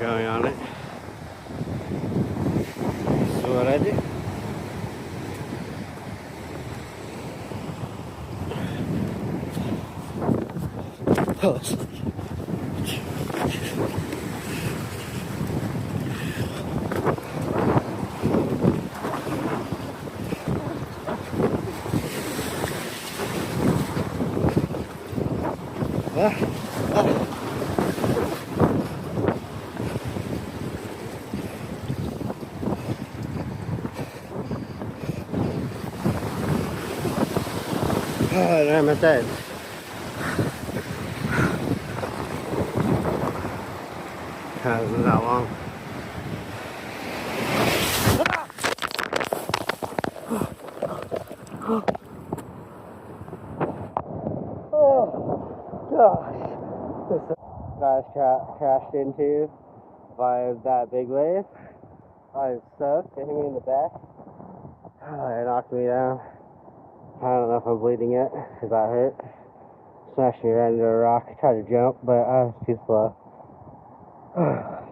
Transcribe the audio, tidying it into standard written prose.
going on it. This is what I do. Oh, and I'm at that. That wasn't that long. Oh gosh, this crashed into by that big wave. I was soaked. It hit me in the back. It knocked me down. I don't know if I'm bleeding yet because that hurt. Smashed me right into a rock. I tried to jump, but I was too slow.